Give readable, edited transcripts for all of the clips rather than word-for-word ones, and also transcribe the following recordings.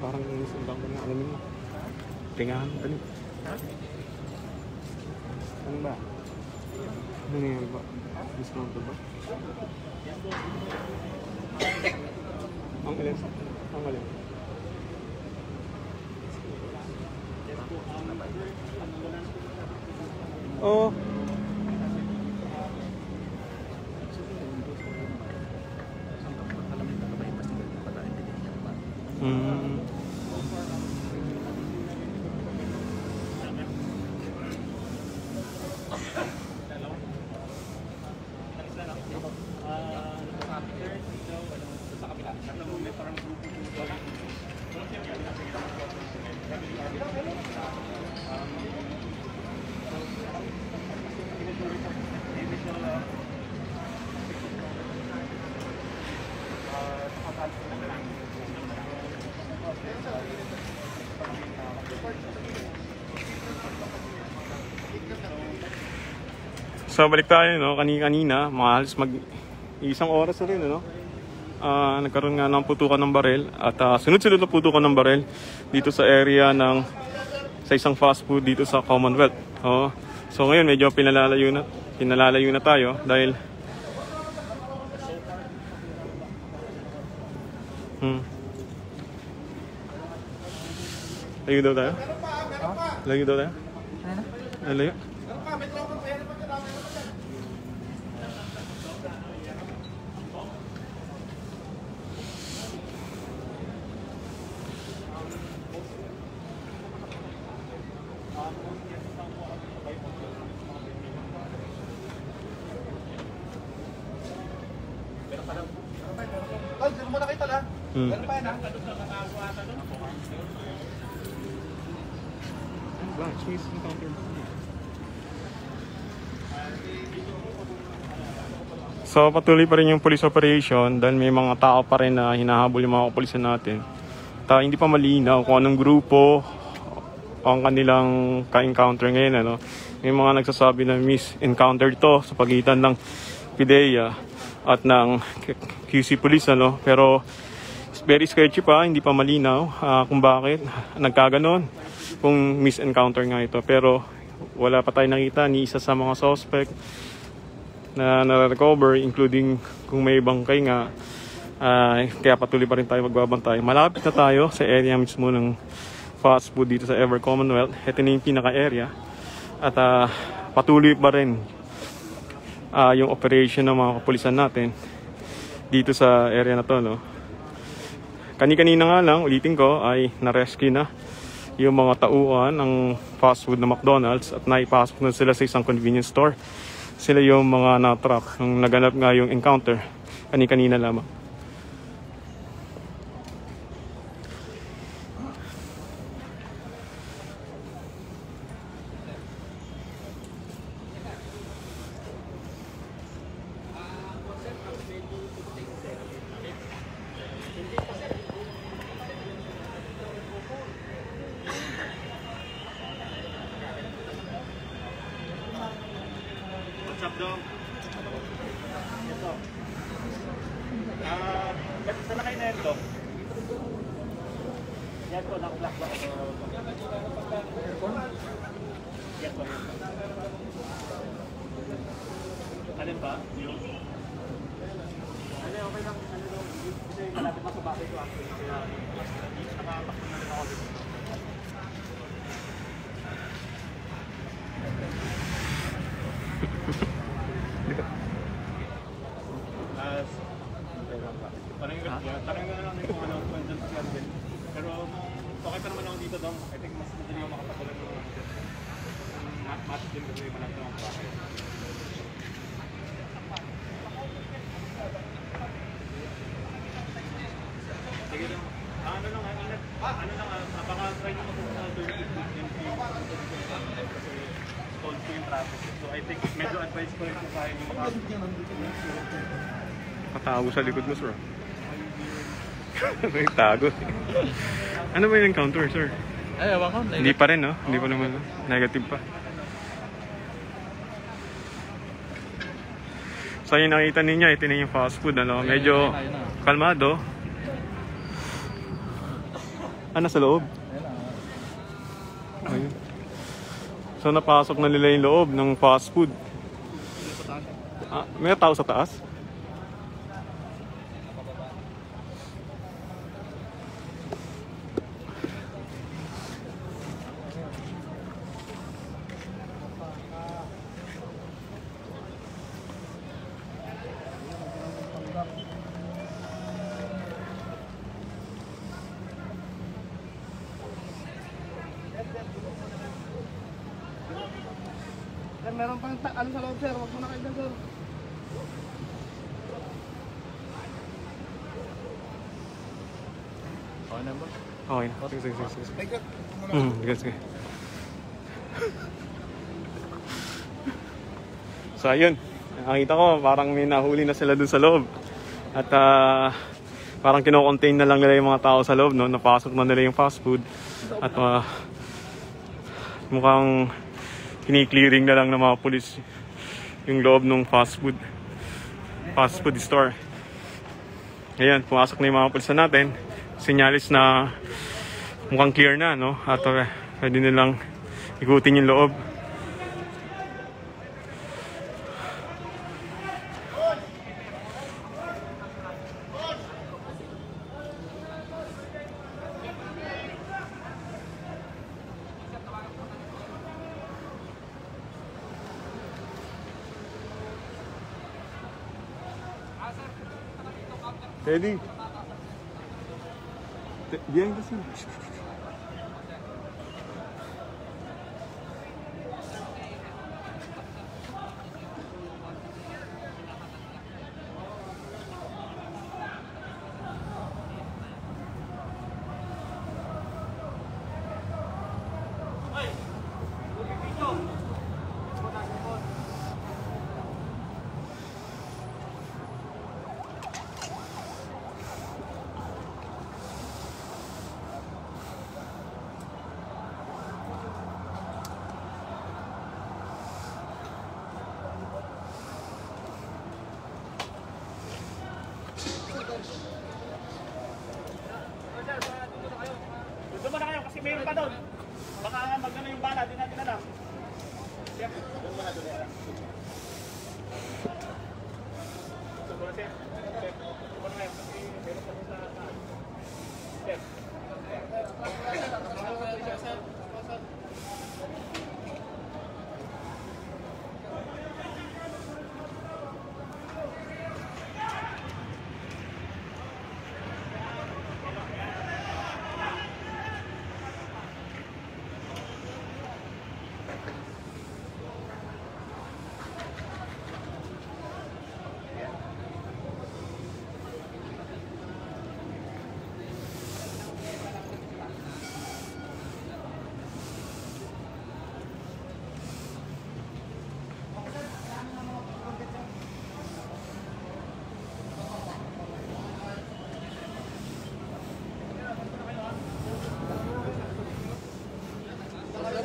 parang isang na alamin mo. Tingahan mo tali. Ano ba? Ano nangyari ba? Discounted ba? Ang alin? Ang alin? Oo. So balik tayo, no? Kanina, mga halos isang oras na rin, no? Nagkaroon nga ng putukan ng barel at sunod-sunod na putukan ng barel dito sa area sa isang fast food dito sa Commonwealth. So ngayon medyo pinalalayo na tayo dahil layo daw tayo? Layo daw tayo? Layo? Dito muna kayo tala. Ganun pa yan ha? So patuloy pa rin yung police operation dahil may mga tao pa rin na hinahabol yung mga kapulisan natin. Hindi pa malinaw kung anong grupo ang kanilang ka-encounter ngayon. Ano? May mga nagsasabi na miss-encounter to sa pagitan ng PIDEA at ng QC Police. Ano? Pero very sketchy pa, hindi pa malinaw kung bakit nagkaganon, kung miss-encounter nga ito. Pero wala pa tayo nakita ni isa sa mga suspect na na-recover, including kung may bangkay nga. Kaya patuloy pa rin tayo magbabantay. Malapit na tayo sa area mismo ng fast food dito sa Ever Commonwealth. Ito na yung pinaka-area. At patuloy pa rin yung operation ng mga kapulisan natin dito sa area na to. No? Kanina nga lang, ulitin ko, ay na-rescue na yung mga tauhan ng fast food na McDonald's at naipasok na sila sa isang convenience store. Sila yung mga na-trap nung naganap nga yung encounter kanina lamang. What's up, dong? Ito. Saan na kayo na ito? Yan po, naka-black ba? Yan po. Alin ba? Yung? Okay lang. Kasi malapit na sa bahay ko actually. Kaya nakatakbo na rin ako dito. Tanong na lang kung ano dyan sa Garden. Pero okay pa naman ako dito dong. I think mas madali ako makapatuloy ng match din kasi malapit ako bakit. Sige lang. Ano lang, napaka-try nyo kung sa 38 kasi cold po yung traffic. So I think medyo advice ko rin kung kaya nyo Katago sa likod mo, sir. May tago. Ano ba yung encounter, sir? Ay, ewan ko. Hindi pa rin, no? Hindi pa naman, no? Negative pa. So yung nakita ninyo, ito na yung fast food, ano? Medyo kalmado. Nasa loob? Ayun. So napasok na nila yung loob ng fast food. May tao sa taas? Meron pang ano sa loob, sir. Huwag mo na kayo, sir. Okay na ba? Okay. Sige. Sige. So ayun, nakita ko parang may nahuli na sila dun sa loob. At parang kino-contain na lang nila yung mga tao sa loob, no? Napasok na nila yung fast food. At mukhang kini-clearing na lang ng mga pulis yung loob ng fast food store. Ayan, pumasok na yung mga pulis natin. Sinyalis na mukhang clear na, no? At pwede nilang ikutin yung loob. Teddy. Diyan kasi. Doon muna kayo kasi mayroon pa doon. Baka magano yung bala, di natin alam. Chef, doon muna doon. Doon muna, Chef. Chef, doon muna kayo kasi mayroon pa doon sa Chef.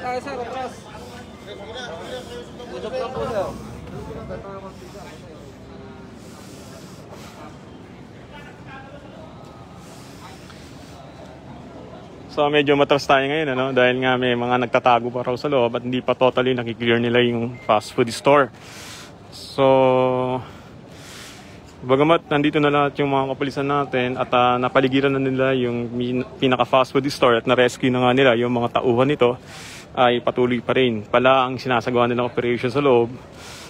Tayo, sir. Atras. Udap lang po, sir. So medyo matras tayo ngayon, ano? Dahil nga may mga nagtatago pa raw sa loob at hindi pa totally nakiklear nila yung fast food store. So bagamat nandito na lahat yung mga kapulisan natin at napaligiran na nila yung pinaka fast food store at na-rescue na nga nila yung mga tauhan nito, ay patuloy pa rin pala ang sinasagawa nilang operation sa loob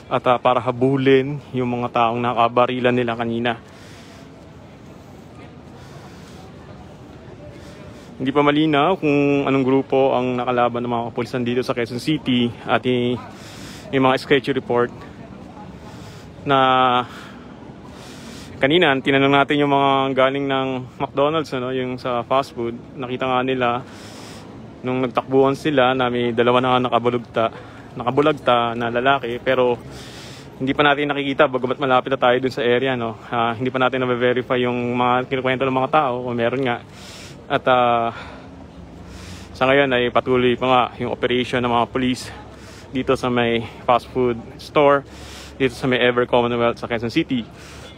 at para habulin yung mga taong nakabarilan nila kanina. Hindi pa malinaw kung anong grupo ang nakalaban ng mga kapulisan dito sa Quezon City at yung mga sketchy report na kanina tinanong natin yung mga galing ng McDonald's, ano, yung sa fast food. Nakita nga nila nung nagtakbuhan sila na may dalawa na nakabulagta na lalaki, pero hindi pa natin nakikita bagamat malapit na tayo dun sa area, no. Hindi pa natin na-verify yung mga kinukwento ng mga tao kung meron nga. At sa ngayon ay patuloy pa nga yung operation ng mga police dito sa may fast food store dito sa may Ever Commonwealth sa Quezon City.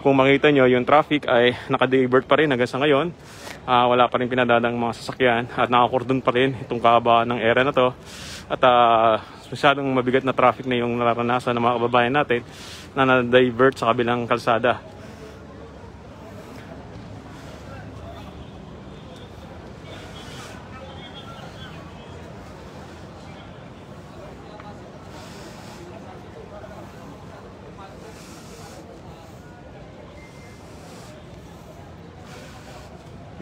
kung makita nyo, yung traffic ay naka-divert pa rin hanggang sa ngayon. Wala pa rin pinadadang mga sasakyan at nakakordon pa rin itong kahabaan ng area na to. At masyadong mabigat na traffic na yung nararanasan ng mga kababayan natin na na-divert sa kabilang kalsada.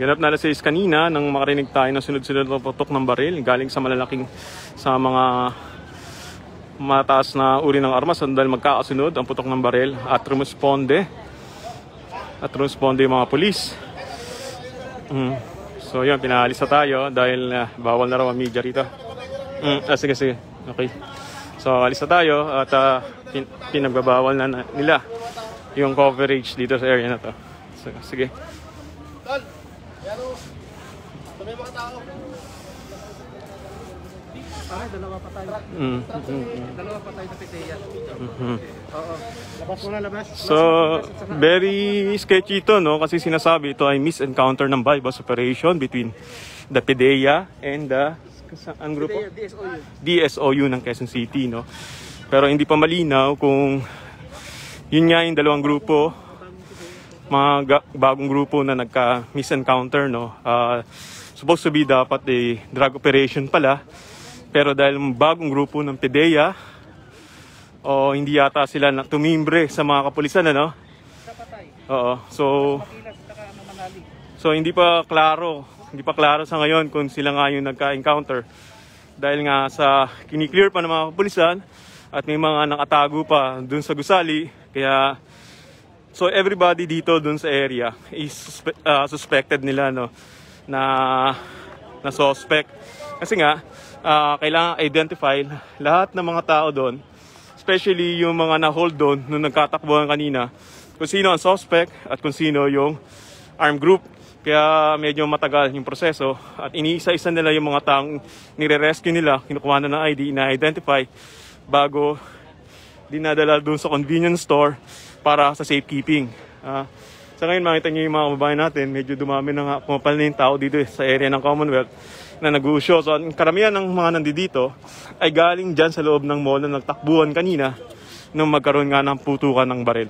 Ganap na alas 6 kanina nang makarinig tayo ng sunod-sunod na putok ng baril galing sa mga mataas na uri ng armas dahil magkakasunod ang putok ng baril at rumusponde yung mga pulis. So yun, pinaalis na tayo dahil bawal na raw ang media rito. Sige. Okay. So alis na tayo at pinagbabawal na nila yung coverage dito sa area na to. So, sige. May mga tao. Dalawa patay. Dalawa patay na PDEA. Oo. Labas mo na, labas. So, very sketchy ito, no? Kasi sinasabi ito ay misencounter ng bypass operation between the PDEA and ang grupo? DSOU ng Quezon City, no? Pero hindi pa malinaw kung yun nga yung dalawang grupo, mga bagong grupo na nagka-misencounter, no? Supposed to be dapat drug operation pala, pero dahil bagong grupo ng PDEA o hindi yata sila tumimbre sa mga kapulisan, ano? Oo. So hindi pa klaro sa ngayon kung sila nga yung nagka-encounter dahil nga sa kiniklear pa ng mga kapulisan at may mga nakatago pa dun sa gusali, kaya so everybody dito dun sa area is suspected nila, no? Na suspect kasi nga kailangan identify lahat ng mga tao doon, especially yung mga na-hold doon nung nagkatakbuhan kanina, kung sino ang suspect at kung sino yung armed group. Kaya medyo matagal yung proseso at iniisa-isa nila yung mga taong nire-rescue nila, kinukuha na ng ID, na-identify bago dinadala doon sa convenience store para sa safekeeping. Sa ngayon makita niyo yung mga kababayan natin, medyo dumami na nga, pumapal na yung tao dito sa area ng Commonwealth na nag-uusyo. So karamihan ng mga nandito ay galing dyan sa loob ng mall na nagtakbuhan kanina nung magkaroon nga ng putukan ng baril.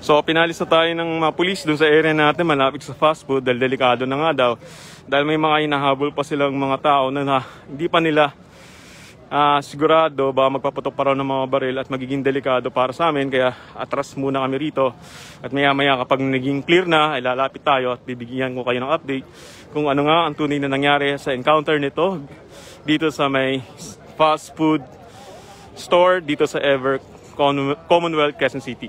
So pinalis na tayo ng mga pulis dun sa area natin malapit sa fast food dahil delikado na nga daw. Dahil may mga hinahabol pa silang mga tao na hindi pa nila sigurado ba magpaputok pa raw ng mga baril at magiging delikado para sa amin, kaya atras muna kami rito at maya kapag naging clear na ay lalapit tayo at bibigyan ko kayo ng update kung ano nga ang tunay na nangyari sa encounter nito dito sa may fast food store dito sa Commonwealth Quezon City.